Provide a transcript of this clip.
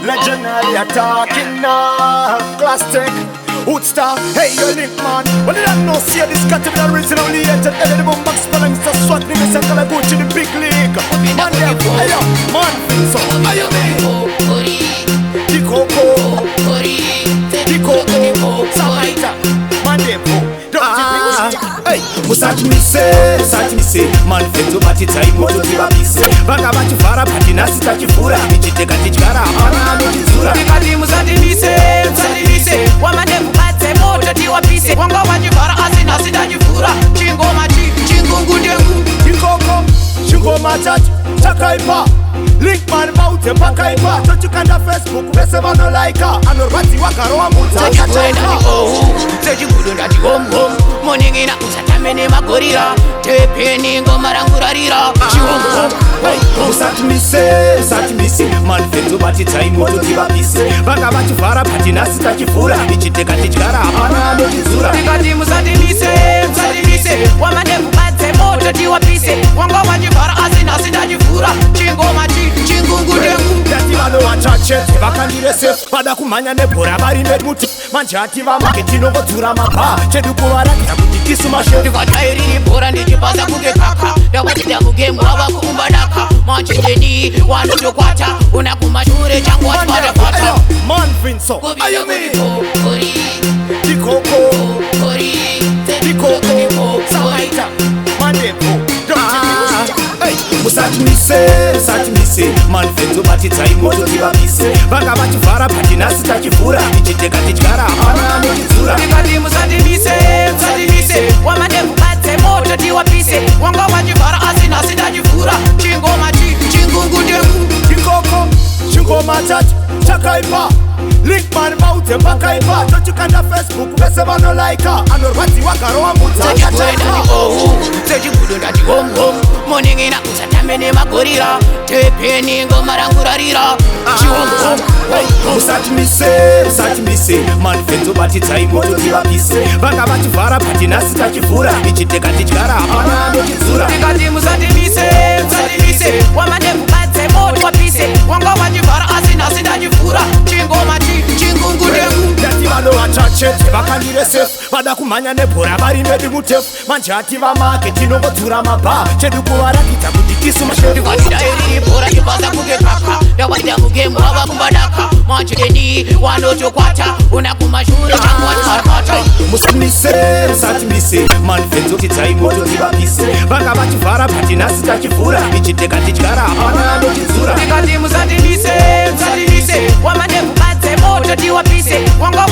Legendary attacking now. Plastic. Woodstock, hey, you link man. When you don't know, see this got to be originally entered. The boom box spelling Mr. Swat, niggas and gonna go to the big league. Man, yeah, hey, man, so, are you me? The Coco, the Coco, Samaita, man, hey, Musati me say, man, fetu bati taibo to kiba bise. Baka bati fara bati nasi takifura. Michiteka tichkara, amana michizura. Mikati musati me say, wamane bukate moto tiwa bise. Wanga wajivara asina sida jifura. Chingo machi, chingo ngudengu. Chikoko, chingo machachi, chakaipa. Link man mountain pakaipa. Don't you kanda Facebook, bese mano laika. Anorwati wakaroa muta. Chakaipa, seji kudu ndati home. Moningina usatamene magorira. Tepeni ngoma rangurarira. Chiwongo, Musati me say, man fetu bati taibo to kiba bise. Baka bati fara bati nasi takifura. Michiteka tichkara, amana michizura. Mikati musati me say, wamane bukate moto tiwa bise. Wanga wajivara asina sida jifura. Chingo machi, chingo ngudengu. Yati vano wachache, vakandire safe. Pada kumanya nebora bari medmuti. Manjati va maketi no gotura mapa. Chedu kuwara kitabuti mashe. Ndikatairi nibora ndichipaza kuge kaka. Ndakatida mugemu wava kuumbadaka. Manchindeni wanotokwata. Unakumashure changu watipata. Man Vinso, ayo me. The Coco, Samaita, man depo. Musati me say, man fetu bati taibo to kiba bise. Baka bati fara bati nasi takifura. Michiteka tichkara, amana michizura. Mikati musati me say, wamane bukate moto tiwa bise. Wanga wajivara asina sida jifura. Chingo machi, chingo ngudengu. Chikoko, chingo machachi, chakaipa. Link man mountain pakaipa. Don't you kanda Facebook, bese mano laika. Anorwati wakaroa muta. Seji kudu ndati home. Moningina usatamene magorira. Tepeni ngoma rangurarira. Chiwongo, Musati me say, man fetu bati taibo to kiba bise. Baka bati fara bati nasi takifura. Michiteka tichkara, amana michizura. Mikati musati me say, wamane bukate moto wa bise. Wanga wajivara asina sida jifura. Chingo machi, chingo ngudengu. Yati vano wachache, vakandire safe. Pada kumanya nebora bari medmuti. Manjati va maketi no gotura mapa. Chedu kuwara kitabuti mashe. Ndikatairi nibora ndichipaza kuge kaka. Ndakatida mugemu wava kuumbadaka. Manchindeni wanotokwata. Unakumashure changu watipata. Musati me say, man fetu bati taibo to kiba bise. Baka bati fara bati nasi takifura. Michiteka tichkara, amana michizura. Mikati musati me say, wamane bukate moto tiwa bise. Wanga